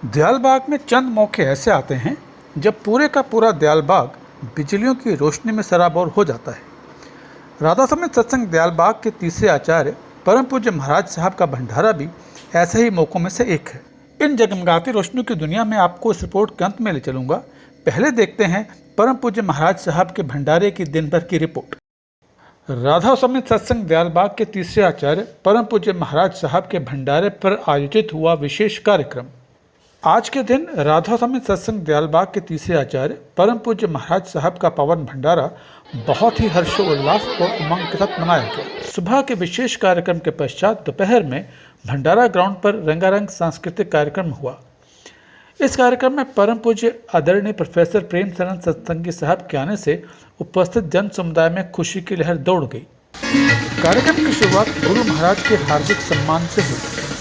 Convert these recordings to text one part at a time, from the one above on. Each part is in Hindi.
दयालबाग में चंद मौके ऐसे आते हैं जब पूरे का पूरा दयालबाग बिजलियों की रोशनी में सराबोर हो जाता है। राधा समेत सत्संग दयालबाग के तीसरे आचार्य परम पूज्य महाराज साहब का भंडारा भी ऐसे ही मौकों में से एक है। इन जगमगाती रोशनियों की दुनिया में आपको इस रिपोर्ट के अंत में ले चलूंगा। पहले देखते हैं परम पूज्य महाराज साहब के भंडारे की दिन भर की रिपोर्ट। राधा समेत सत्संग दयालबाग के तीसरे आचार्य परम पूज्य महाराज साहब के भंडारे पर आयोजित हुआ विशेष कार्यक्रम। आज के दिन राधा समेत सत्संग दयालबाग के तीसरे आचार्य परम पूज्य महाराज साहब का पावन भंडारा बहुत ही हर्षोल्लास और उमंग के साथ मनाया गया। सुबह के विशेष कार्यक्रम के पश्चात दोपहर में भंडारा ग्राउंड पर रंगारंग सांस्कृतिक कार्यक्रम हुआ। इस कार्यक्रम में परम पूज्य आदरणीय प्रोफेसर प्रेम सरन सत्संगी साहब के आने से उपस्थित जन समुदाय में खुशी की लहर दौड़ गई। कार्यक्रम की शुरुआत गुरु महाराज के हार्दिक सम्मान से हुई।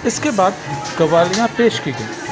इसके बाद कव्वालियाँ पेश की गईं।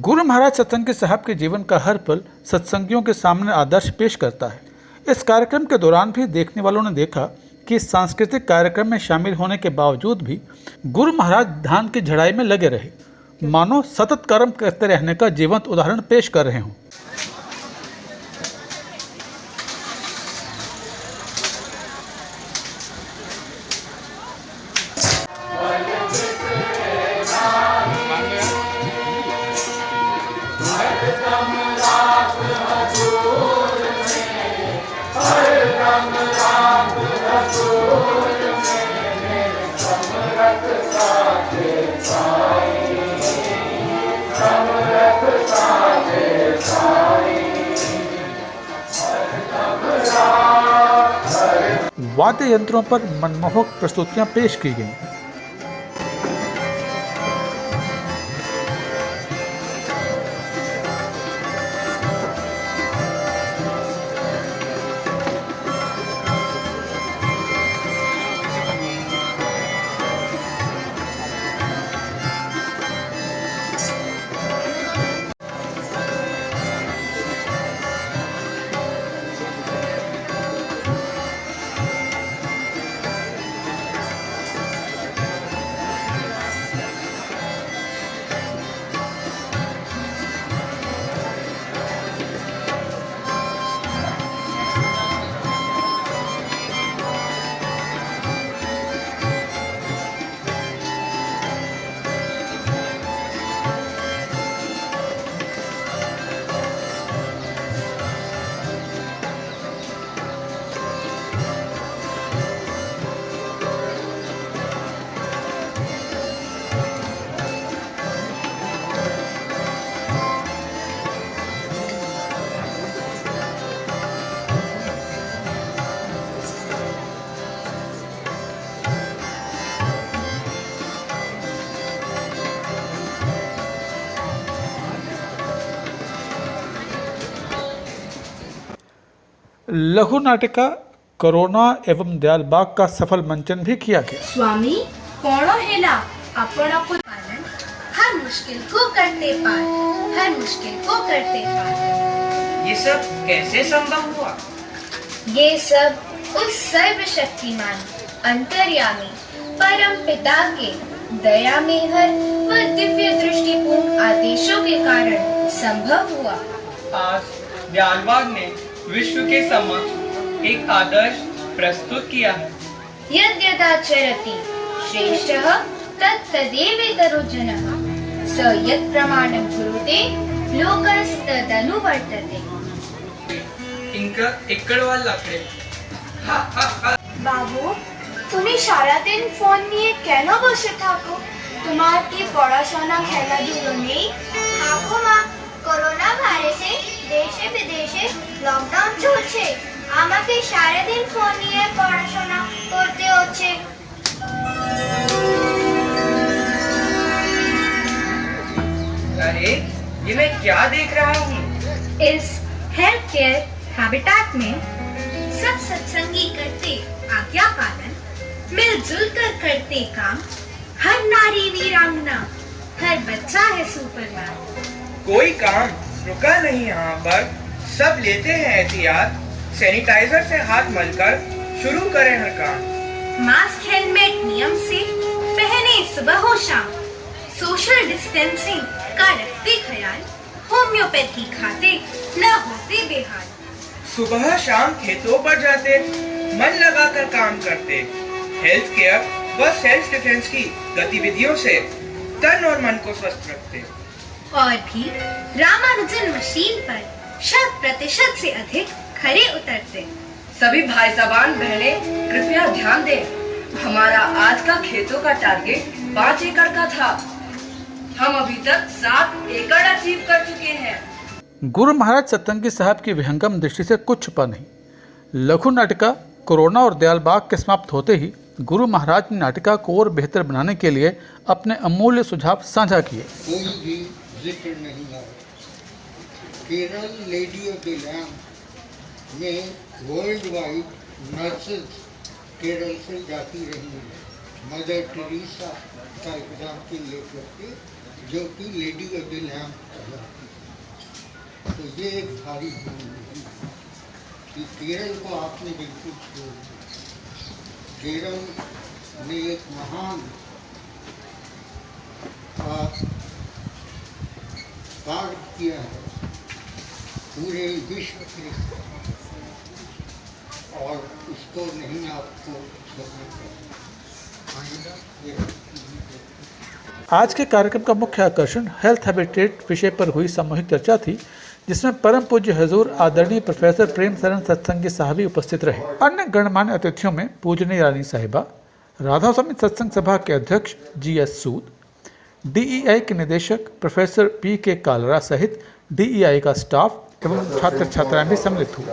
गुरु महाराज सत्संगी साहब के जीवन का हर पल सत्संगियों के सामने आदर्श पेश करता है। इस कार्यक्रम के दौरान भी देखने वालों ने देखा कि सांस्कृतिक कार्यक्रम में शामिल होने के बावजूद भी गुरु महाराज ध्यान की झड़ाई में लगे रहे, मानो सतत कर्म करते रहने का जीवंत उदाहरण पेश कर रहे हों। वाद्य यंत्रों पर मनमोहक प्रस्तुतियां पेश की गईं। लघु नाटिका कोरोना एवं दयालबाग का सफल मंचन भी किया गया। स्वामी कौन हेला आपण को पालन हर मुश्किल को करते पार, हर मुश्किल को करते पार। ये सब कैसे संभव हुआ? ये सब उस सर्वशक्तिमान अंतर्यामी परम पिता के दया मेहर व दिव्य दृष्टिपूर्ण आदेशों के कारण संभव हुआ। आज दयालबाग ने विश्व के समक्ष एक आदर्श प्रस्तुत किया है। यद्यदाचरति श्रेष्ठः तत्तदेवेतरो जनः, स यत् प्रमाणं कुरुते लोकस्तदनुवर्तते। इनका একড়ওয়াল লাকড়ে। বাবু, তুমি সারাদিন ফোন নিয়ে কেন বসে থাকো? তোমার কি পড়াশোনা খেলাধুলো নেই? থাকো মা, করোনা ভাইরাসে দেশে বিদেশে লকডাউন চলছে, আমাকে সারাদিন ফোন নিয়ে পড়াশোনা করতে হচ্ছে। अरे ये मैं क्या देख रहा हूँ? इस हेल्थ केयर हैबिटेट में सब सत्संगी करते आज्ञा पालन, मिलजुल कर करते काम, हर नारी वीरांगना, हर बच्चा है सुपरमैन। कोई काम रुका नहीं यहाँ पर, सब लेते हैं एहतियात, सैनिटाइजर से हाथ मलकर शुरू करें हर काम। मास्क हेलमेट नियम से पहने सुबह हो शाम, सोशल डिस्टेंसिंग का रखते ख्याल, होम्योपैथी खाते न होते बेहाल। सुबह शाम खेतों पर जाते, मन लगाकर काम करते, हेल्थ केयर व सेल्फ डिफेंस की गतिविधियों से तन और मन को स्वस्थ रखते। और भी रामानुजन मशीन पर 100% से अधिक खरे उतरते। सभी भाई साहबान बहने कृपया ध्यान दें, हमारा आज का खेतों का टारगेट 5 एकड़ का था, हम अभी तक 7 एकड़ अचीव कर चुके हैं। गुरु महाराज सत्संगी साहब की विहंगम दृष्टि से कुछ छुपा नहीं। लघु नाटिका कोरोना और दयालबाग के समाप्त होते ही गुरु महाराज ने नाटिका को और बेहतर बनाने के लिए अपने अमूल्य सुझाव साझा किए। कोई भी जिक्र नहीं है। Kerala lady of the lamp में वर्ल्ड वाइड नर्सेज केरल से जाती रही हैं, मदर टेरेसा का एग्जाम्पल लेकर के, जो कि लेडी ऑफ द लैम्प कहलाती। तो ये एक भारी भूल है कि केरल को आपने बिल्कुल छोड़ दिया। केरल ने एक महान कार्य किया है पूरे विश्व के, और उसको नहीं आपको छोड़ना चाहिए। आज के कार्यक्रम का मुख्य आकर्षण हेल्थ हैबिटेट विषय पर हुई सामूहिक चर्चा थी, जिसमें परम पूज्य हजूर आदरणीय प्रोफेसर प्रेम शरण सत्संगी साहब भी उपस्थित रहे। अन्य गणमान्य अतिथियों में पूजनीय रानी साहिबा, राधा स्वामी सत्संग सभा के अध्यक्ष GS सूद, DEI के निदेशक प्रोफेसर PK कालरा सहित DEI का स्टाफ एवं छात्र छात्राएं भी सम्मिलित हुए।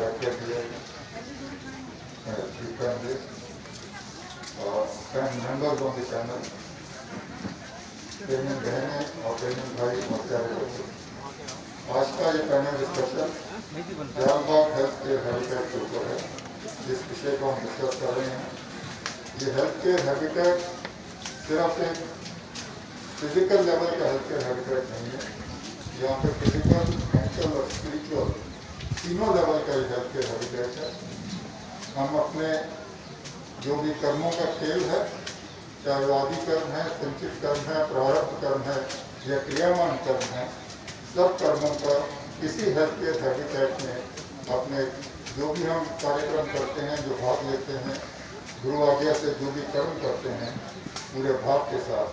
आज का ये panel discussion Dayalbagh health care habitat के ऊपर है, जिस विषय को हम डिस्कस कर रहे हैं। ये हेल्थ केयर हैबिटेट सिर्फ एक फिजिकल लेवल का हेल्थ केयर हैबिटेट नहीं है, यहाँ पे फिजिकल, मेंटल और स्पिरिचुअल तीनों लेवल का ये हेल्थ केयर हैबिटेट है। हम अपने जो भी कर्मों का खेल है, चाहे वो आदि कर्म है, संचित कर्म है, प्रारब्ध कर्म है या क्रियामान कर्म है, सब कर्मों का किसी हेल्थ केयर हैबिटेट में अपने जो भी हम कार्यक्रम करते हैं, जो भाग लेते हैं, गुरु आज्ञा से जो भी कर्म करते हैं पूरे भाव के साथ,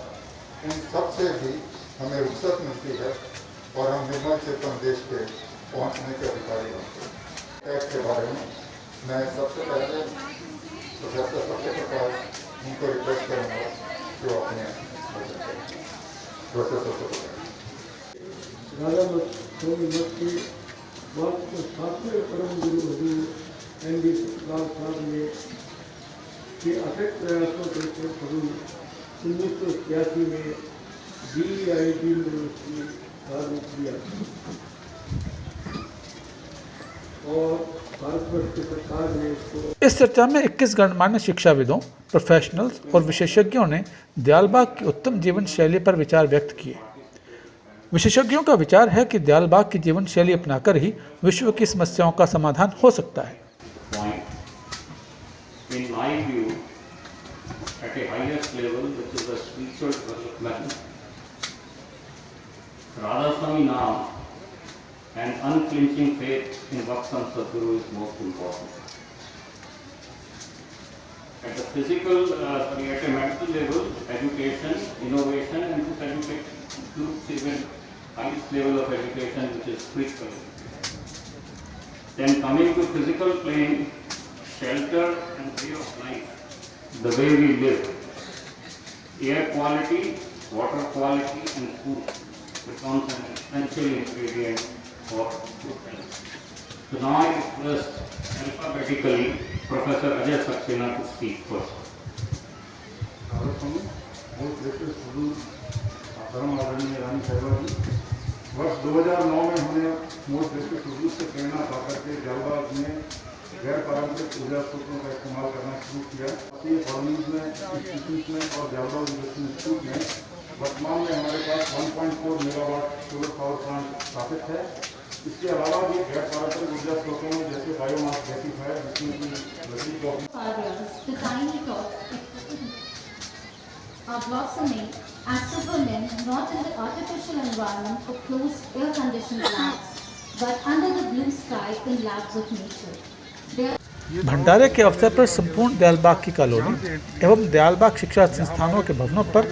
उन सब से भी हमें रुखसत मिलती है और हम निर्मल चेतन देश के पहुंचने के अधिकारी बनते हैं। के बारे में मैं सबसे पहले प्रोफेसर सत्यप्रकाश उनको रिक्वेस्ट करूँगा जो अपने प्रोफेसर राधा स्वामी मठ की बात को सातवें परम गुरु हजूर ND सतपाल साहब ने के अथक प्रयासों के फल 1981 में DEID यूनिवर्सिटी प्रारंभ किया। और भारतवर्ष की सरकार ने इसको इस चर्चा में 21 गणमान्य शिक्षाविदों, प्रोफेशनल्स और विशेषज्ञों ने दयालबाग की उत्तम जीवन शैली पर विचार व्यक्त किए। विशेषज्ञों का विचार है कि दयालबाग की जीवन शैली अपनाकर ही विश्व की समस्याओं का समाधान हो सकता है। In my view, at a highest level, which is the spiritual development, Radha-Swami Naam and unflinching faith in Vaksam Sadguru is most important. At the physical, at a mental level, education, innovation, and this education includes even highest level of education, which is spiritual. Then coming to physical plane, shelter and way of life, the way we live, air quality, water quality and food becomes an essential ingredient for good health. So now I request alphabetically Professor Ajay Saxena to speak first. वर्ष 2009 में हमने मोस्ट डिस्ट्रिक्ट हुजूर से प्रेरणा पा करके दयालबाग में गैर पारंपरिक ऊर्जा स्रोतों का इस्तेमाल करना शुरू किया। कॉलोनीज में, इंस्टीट्यूट में और दयालबाग यूनिवर्सिटी इंस्टीट्यूट में वर्तमान में हमारे पास 1.4 मेगावाट सोलर पावर प्लांट स्थापित है। इसके अलावा भी गैर पारंपरिक ऊर्जा स्रोतों में जैसे बायोमास गैसीफायर, जिसमें are blossoming as supermen, not in the artificial environment of closed air-conditioned labs, but under the blue sky in labs of nature. भंडारे के अवसर पर संपूर्ण दयालबाग की कॉलोनी एवं दयालबाग शिक्षा संस्थानों के भवनों पर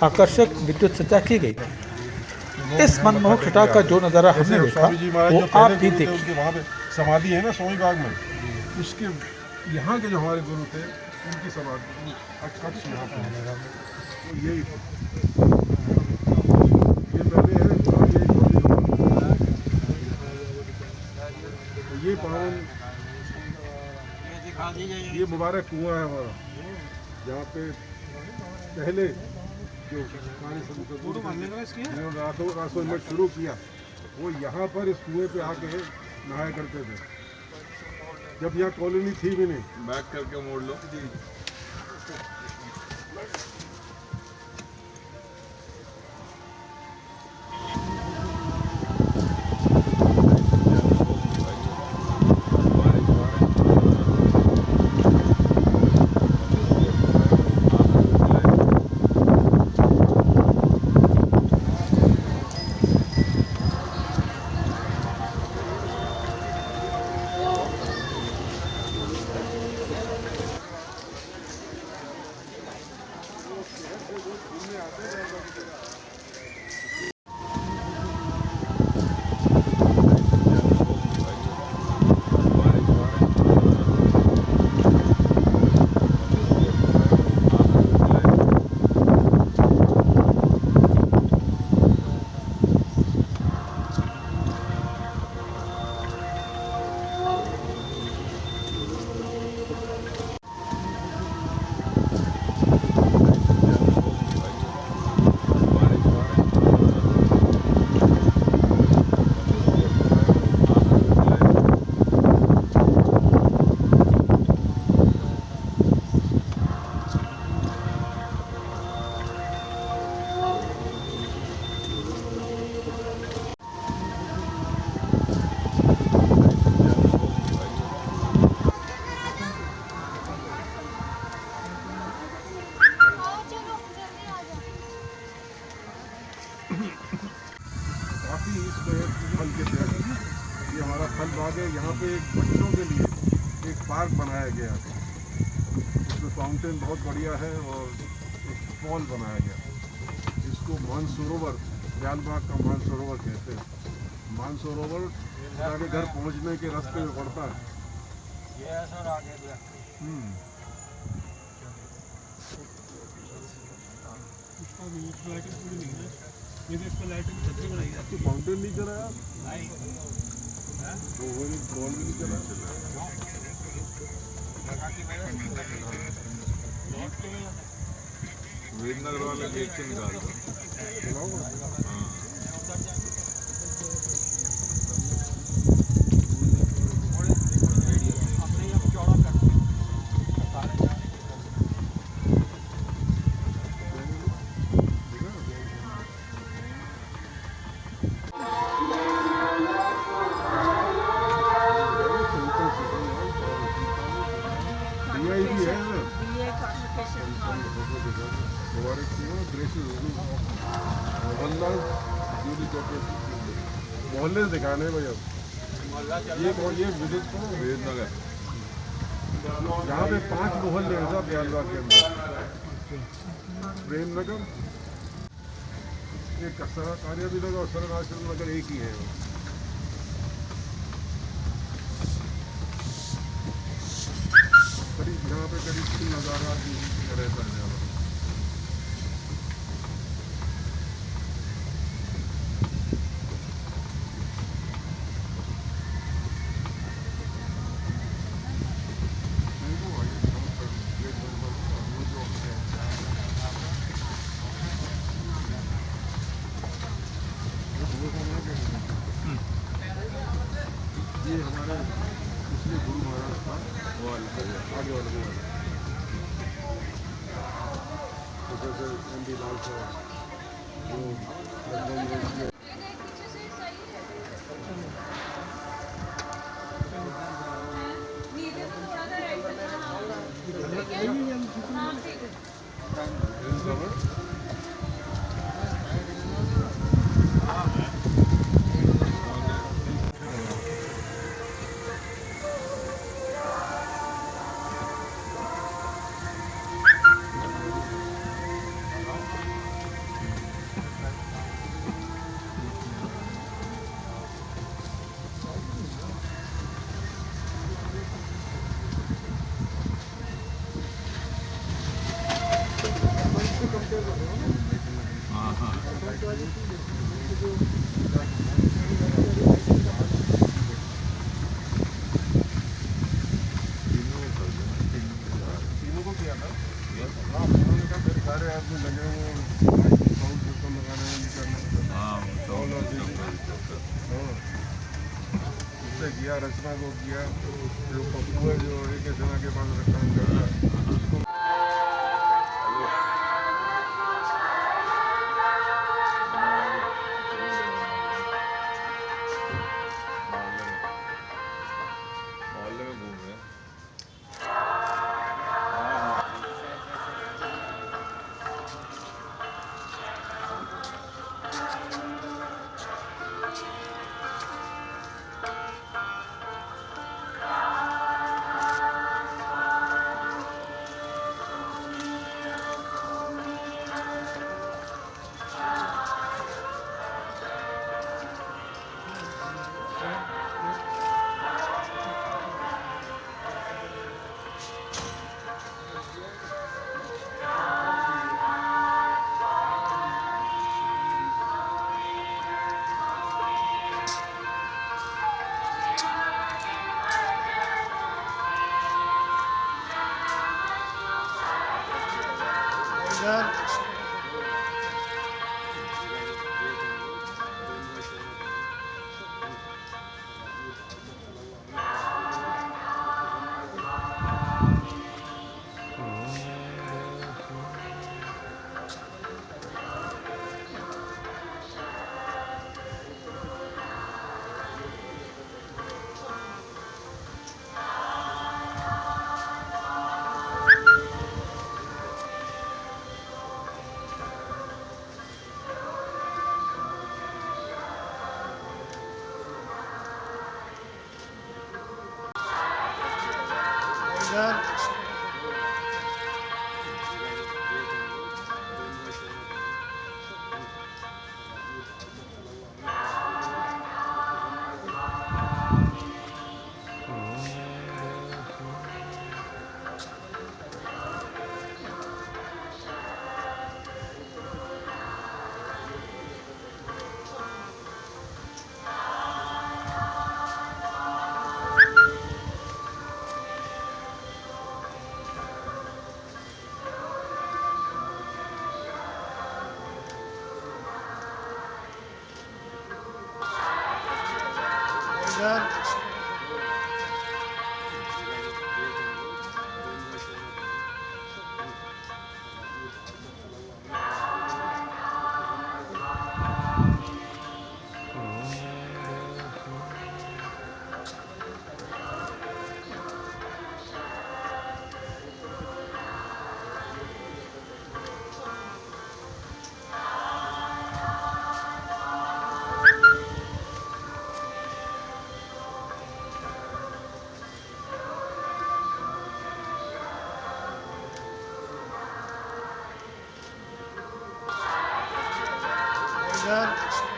आकर्षक विद्युत सज्जा की गई थी। इस मनमोहक छटा का जो नज़ारा हमने देखा वो आप भी देखिए। वहाँ पे समाधि है ना स्वामी बाग में, उसके यहाँ के जो हमारे गुरु थे उनकी समाधि कक्ष यहाँ पे ये पहले है ये पावन ये मुबारक कुआं है हमारा, जहाँ पे पहले जो रातों में शुरू किया वो यहाँ पर इस कुएं पे आके नहाया करते थे, जब यहाँ कॉलोनी थी भी नहीं। बैक करके मोड़ लो जी। फल बाग है। यहाँ पे एक बच्चों के लिए एक पार्क बनाया गया है, इसमें फाउंटेन बहुत बढ़िया है और एक फॉल बनाया गया, जिसको मानसरोवर, दयालबाग का मानसरोवर कहते हैं। मानसरोवर आगे घर पहुँचने के रास्ते में पड़ता है। फाउंटेन नहीं कराया, बॉल भी नहीं चला। वेदनगर वाले गेट से निकाल दो। जल्दी करके मोहल्ले से दिखाने भाई। अब ये विद्युत को वेदनगर यहाँ पे 5 मोहल्ले हैं साहब दयालबाग के अंदर। प्रेमनगर, एक कारियाबी नगर और सरन आश्रम नगर एक ही है। करीब यहाँ पे करीब 3,000 आदमी रहता है। ये हमारे पिछले गुरु महाराज का आगे वाले प्रोफेसर एम.डी. लाल साहब जो लगभग किया, रचना को किया, जो पप्पू है जो एक जना के पास रखा है। sir.